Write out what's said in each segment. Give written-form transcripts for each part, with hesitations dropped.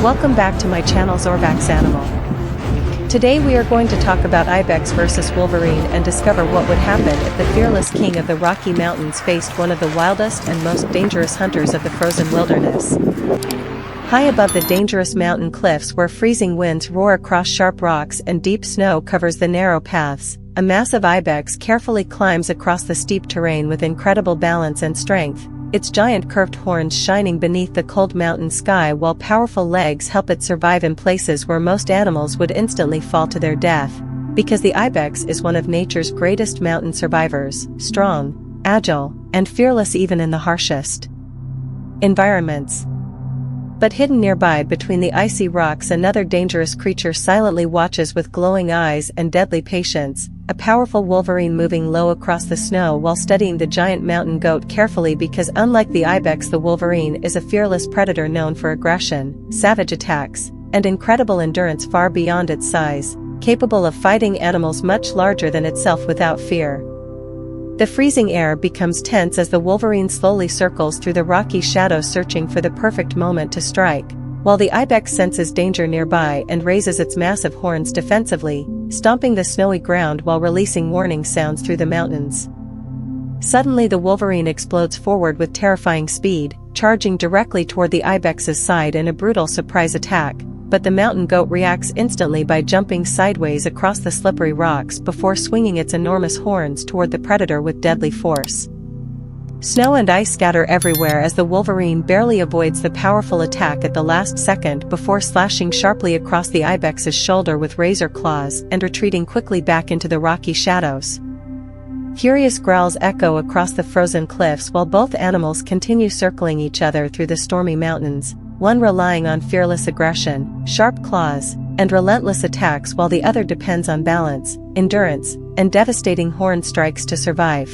Welcome back to my channel Zorbax Animal. Today we are going to talk about Ibex versus Wolverine and discover what would happen if the fearless king of the Rocky Mountains faced one of the wildest and most dangerous hunters of the frozen wilderness. High above the dangerous mountain cliffs where freezing winds roar across sharp rocks and deep snow covers the narrow paths, a massive ibex carefully climbs across the steep terrain with incredible balance and strength, its giant curved horns shining beneath the cold mountain sky while powerful legs help it survive in places where most animals would instantly fall to their death. Because the ibex is one of nature's greatest mountain survivors, strong, agile, and fearless even in the harshest environments. But hidden nearby between the icy rocks, another dangerous creature silently watches with glowing eyes and deadly patience, a powerful Wolverine moving low across the snow while studying the giant mountain goat carefully because unlike the ibex, the Wolverine is a fearless predator known for aggression, savage attacks, and incredible endurance far beyond its size, capable of fighting animals much larger than itself without fear. The freezing air becomes tense as the Wolverine slowly circles through the rocky shadows searching for the perfect moment to strike, while the ibex senses danger nearby and raises its massive horns defensively, stomping the snowy ground while releasing warning sounds through the mountains. Suddenly the Wolverine explodes forward with terrifying speed, charging directly toward the ibex's side in a brutal surprise attack, but the mountain goat reacts instantly by jumping sideways across the slippery rocks before swinging its enormous horns toward the predator with deadly force. Snow and ice scatter everywhere as the Wolverine barely avoids the powerful attack at the last second before slashing sharply across the ibex's shoulder with razor claws and retreating quickly back into the rocky shadows. Furious growls echo across the frozen cliffs while both animals continue circling each other through the stormy mountains, one relying on fearless aggression, sharp claws, and relentless attacks while the other depends on balance, endurance, and devastating horn strikes to survive.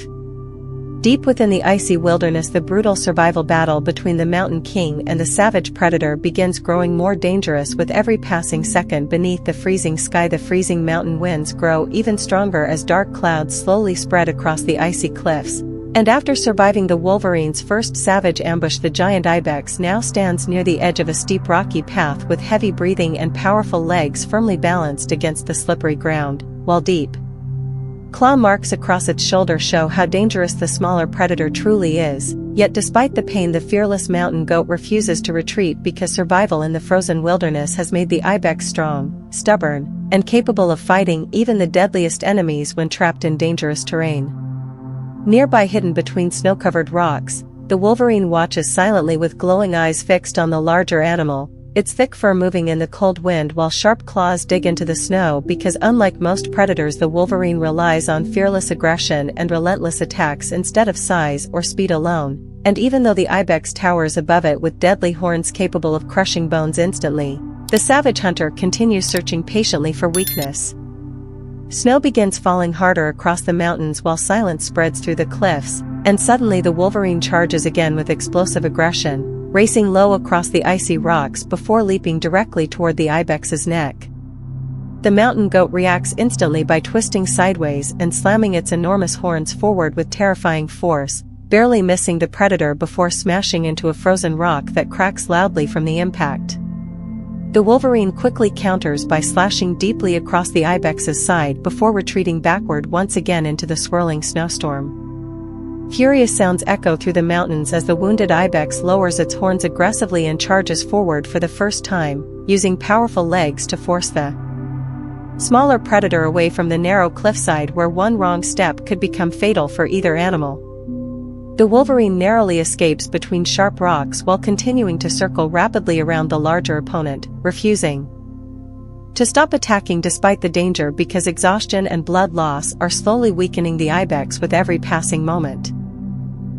Deep within the icy wilderness, the brutal survival battle between the mountain king and the savage predator begins growing more dangerous with every passing second beneath the freezing sky. The freezing mountain winds grow even stronger as dark clouds slowly spread across the icy cliffs. And after surviving the Wolverine's first savage ambush, the giant ibex now stands near the edge of a steep rocky path with heavy breathing and powerful legs firmly balanced against the slippery ground, while deep claw marks across its shoulder show how dangerous the smaller predator truly is. Yet despite the pain, the fearless mountain goat refuses to retreat because survival in the frozen wilderness has made the ibex strong, stubborn, and capable of fighting even the deadliest enemies when trapped in dangerous terrain. Nearby, hidden between snow-covered rocks, the Wolverine watches silently with glowing eyes fixed on the larger animal, its thick fur moving in the cold wind while sharp claws dig into the snow because unlike most predators, the Wolverine relies on fearless aggression and relentless attacks instead of size or speed alone, and even though the ibex towers above it with deadly horns capable of crushing bones instantly, the savage hunter continues searching patiently for weakness. Snow begins falling harder across the mountains while silence spreads through the cliffs, and suddenly the Wolverine charges again with explosive aggression, racing low across the icy rocks before leaping directly toward the ibex's neck. The mountain goat reacts instantly by twisting sideways and slamming its enormous horns forward with terrifying force, barely missing the predator before smashing into a frozen rock that cracks loudly from the impact. The Wolverine quickly counters by slashing deeply across the ibex's side before retreating backward once again into the swirling snowstorm. Furious sounds echo through the mountains as the wounded ibex lowers its horns aggressively and charges forward for the first time, using powerful legs to force the smaller predator away from the narrow cliffside where one wrong step could become fatal for either animal. The Wolverine narrowly escapes between sharp rocks while continuing to circle rapidly around the larger opponent, refusing to stop attacking despite the danger because exhaustion and blood loss are slowly weakening the ibex with every passing moment.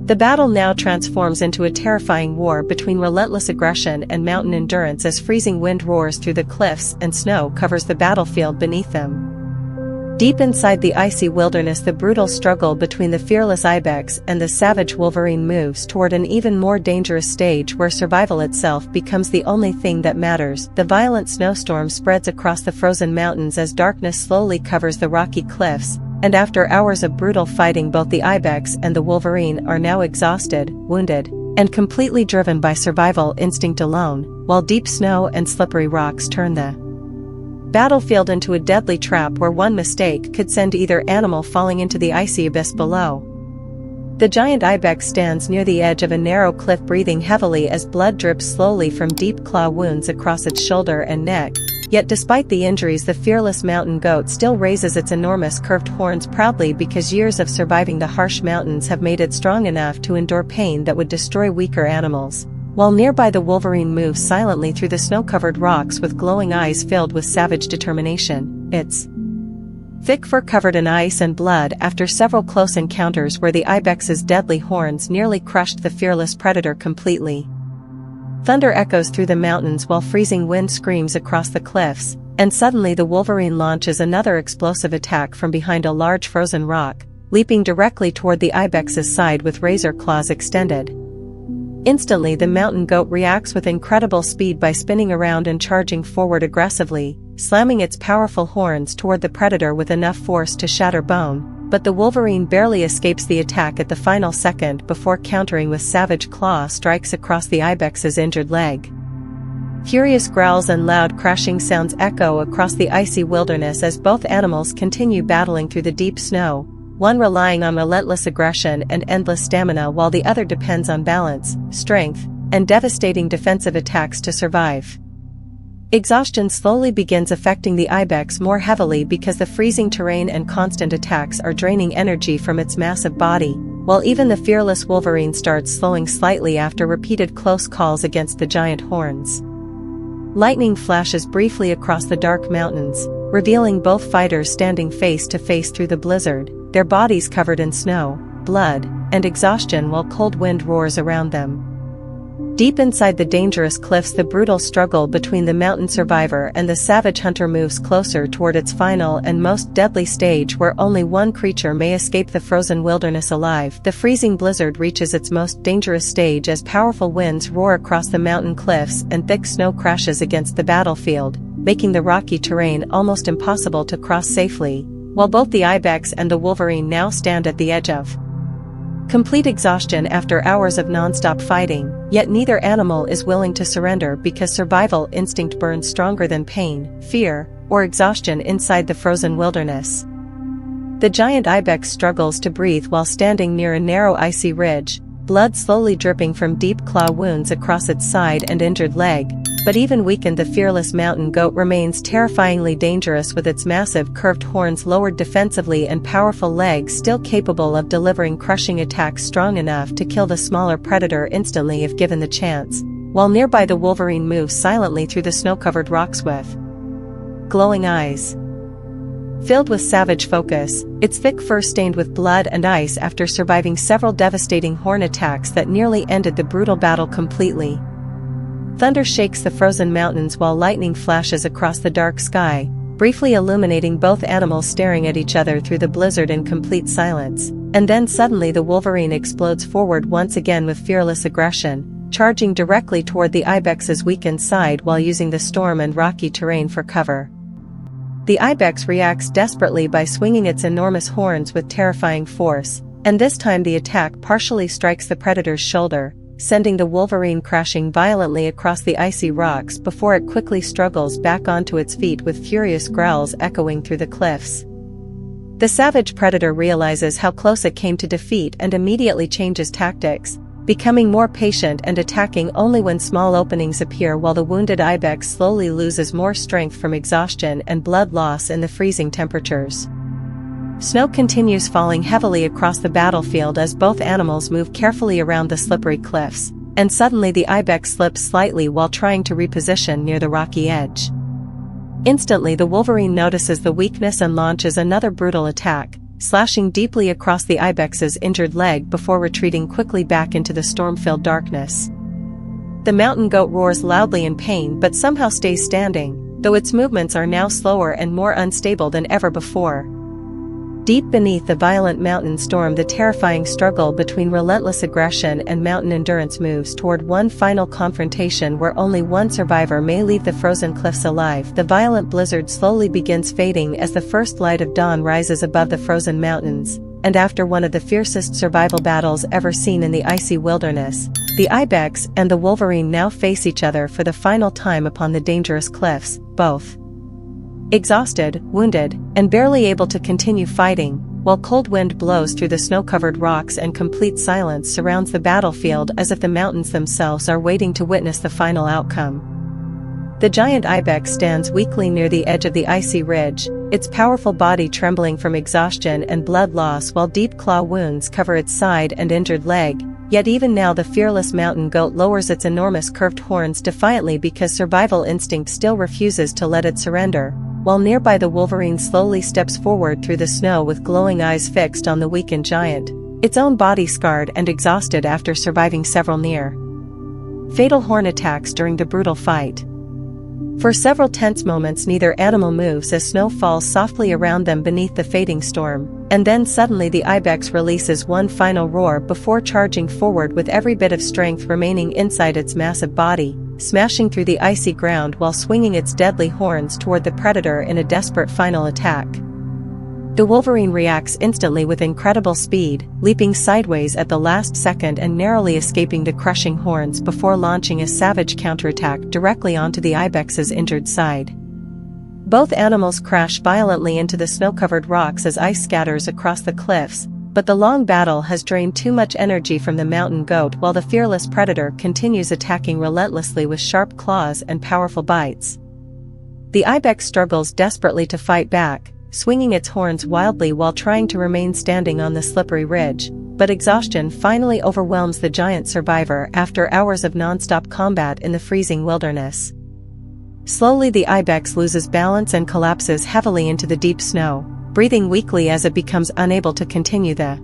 The battle now transforms into a terrifying war between relentless aggression and mountain endurance as freezing wind roars through the cliffs and snow covers the battlefield beneath them. Deep inside the icy wilderness, the brutal struggle between the fearless ibex and the savage Wolverine moves toward an even more dangerous stage where survival itself becomes the only thing that matters. The violent snowstorm spreads across the frozen mountains as darkness slowly covers the rocky cliffs, and after hours of brutal fighting, both the ibex and the Wolverine are now exhausted, wounded, and completely driven by survival instinct alone. while deep snow and slippery rocks turn the battlefield into a deadly trap where one mistake could send either animal falling into the icy abyss below. The giant ibex stands near the edge of a narrow cliff, breathing heavily as blood drips slowly from deep claw wounds across its shoulder and neck. Yet despite the injuries, the fearless mountain goat still raises its enormous curved horns proudly, because years of surviving the harsh mountains have made it strong enough to endure pain that would destroy weaker animals. While nearby, the Wolverine moves silently through the snow-covered rocks with glowing eyes filled with savage determination. Its thick fur covered in ice and blood after several close encounters where the ibex's deadly horns nearly crushed the fearless predator completely. Thunder echoes through the mountains while freezing wind screams across the cliffs, and suddenly the Wolverine launches another explosive attack from behind a large frozen rock, leaping directly toward the ibex's side with razor claws extended. Instantly, the mountain goat reacts with incredible speed by spinning around and charging forward aggressively, slamming its powerful horns toward the predator with enough force to shatter bone, but the Wolverine barely escapes the attack at the final second before countering with savage claw strikes across the ibex's injured leg. Furious growls and loud crashing sounds echo across the icy wilderness as both animals continue battling through the deep snow, one relying on relentless aggression and endless stamina while the other depends on balance, strength, and devastating defensive attacks to survive. Exhaustion slowly begins affecting the ibex more heavily because the freezing terrain and constant attacks are draining energy from its massive body, while even the fearless Wolverine starts slowing slightly after repeated close calls against the giant horns. Lightning flashes briefly across the dark mountains, revealing both fighters standing face to face through the blizzard, their bodies covered in snow, blood, and exhaustion while cold wind roars around them. Deep inside the dangerous cliffs, the brutal struggle between the mountain survivor and the savage hunter moves closer toward its final and most deadly stage, where only one creature may escape the frozen wilderness alive. The freezing blizzard reaches its most dangerous stage as powerful winds roar across the mountain cliffs and thick snow crashes against the battlefield, making the rocky terrain almost impossible to cross safely, while both the ibex and the Wolverine now stand at the edge of complete exhaustion after hours of non-stop fighting. Yet neither animal is willing to surrender because survival instinct burns stronger than pain, fear, or exhaustion inside the frozen wilderness. The giant ibex struggles to breathe while standing near a narrow icy ridge, blood slowly dripping from deep claw wounds across its side and injured leg. But even weakened, the fearless mountain goat remains terrifyingly dangerous, with its massive curved horns lowered defensively and powerful legs still capable of delivering crushing attacks strong enough to kill the smaller predator instantly if given the chance, while nearby the Wolverine moves silently through the snow-covered rocks with glowing eyes filled with savage focus, its thick fur stained with blood and ice after surviving several devastating horn attacks that nearly ended the brutal battle completely. Thunder shakes the frozen mountains while lightning flashes across the dark sky, briefly illuminating both animals staring at each other through the blizzard in complete silence. And then suddenly the Wolverine explodes forward once again with fearless aggression, charging directly toward the ibex's weakened side while using the storm and rocky terrain for cover. The ibex reacts desperately by swinging its enormous horns with terrifying force, and this time the attack partially strikes the predator's shoulder, sending the Wolverine crashing violently across the icy rocks before it quickly struggles back onto its feet with furious growls echoing through the cliffs. The savage predator realizes how close it came to defeat and immediately changes tactics, becoming more patient and attacking only when small openings appear, while the wounded ibex slowly loses more strength from exhaustion and blood loss in the freezing temperatures. Snow continues falling heavily across the battlefield as both animals move carefully around the slippery cliffs, and suddenly the ibex slips slightly while trying to reposition near the rocky edge. Instantly the Wolverine notices the weakness and launches another brutal attack, slashing deeply across the ibex's injured leg before retreating quickly back into the storm-filled darkness. The mountain goat roars loudly in pain but somehow stays standing, though its movements are now slower and more unstable than ever before. Deep beneath the violent mountain storm, the terrifying struggle between relentless aggression and mountain endurance moves toward one final confrontation where only one survivor may leave the frozen cliffs alive. The violent blizzard slowly begins fading as the first light of dawn rises above the frozen mountains, and after one of the fiercest survival battles ever seen in the icy wilderness, The ibex and the wolverine now face each other for the final time upon the dangerous cliffs, both exhausted, wounded, and barely able to continue fighting, while cold wind blows through the snow-covered rocks and complete silence surrounds the battlefield as if the mountains themselves are waiting to witness the final outcome. The giant ibex stands weakly near the edge of the icy ridge, its powerful body trembling from exhaustion and blood loss while deep claw wounds cover its side and injured leg, yet even now the fearless mountain goat lowers its enormous curved horns defiantly because survival instinct still refuses to let it surrender, while nearby the wolverine slowly steps forward through the snow with glowing eyes fixed on the weakened giant, its own body scarred and exhausted after surviving several near-fatal horn attacks during the brutal fight. For several tense moments neither animal moves as snow falls softly around them beneath the fading storm, and then suddenly the ibex releases one final roar before charging forward with every bit of strength remaining inside its massive body, smashing through the icy ground while swinging its deadly horns toward the predator in a desperate final attack. The wolverine reacts instantly with incredible speed, leaping sideways at the last second and narrowly escaping the crushing horns before launching a savage counterattack directly onto the ibex's injured side. Both animals crash violently into the snow-covered rocks as ice scatters across the cliffs, but the long battle has drained too much energy from the mountain goat while the fearless predator continues attacking relentlessly with sharp claws and powerful bites. The ibex struggles desperately to fight back, swinging its horns wildly while trying to remain standing on the slippery ridge, but exhaustion finally overwhelms the giant survivor after hours of non-stop combat in the freezing wilderness. Slowly the ibex loses balance and collapses heavily into the deep snow, breathing weakly as it becomes unable to continue the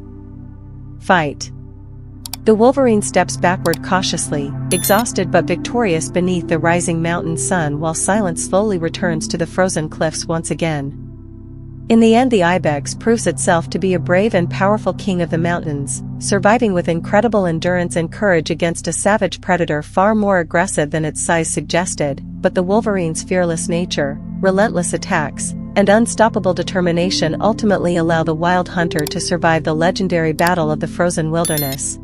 fight. The wolverine steps backward cautiously, exhausted but victorious beneath the rising mountain sun while silence slowly returns to the frozen cliffs once again. In the end the ibex proves itself to be a brave and powerful king of the mountains, surviving with incredible endurance and courage against a savage predator far more aggressive than its size suggested, but the wolverine's fearless nature, relentless attacks, and unstoppable determination ultimately allow the wild hunter to survive the legendary battle of the frozen wilderness.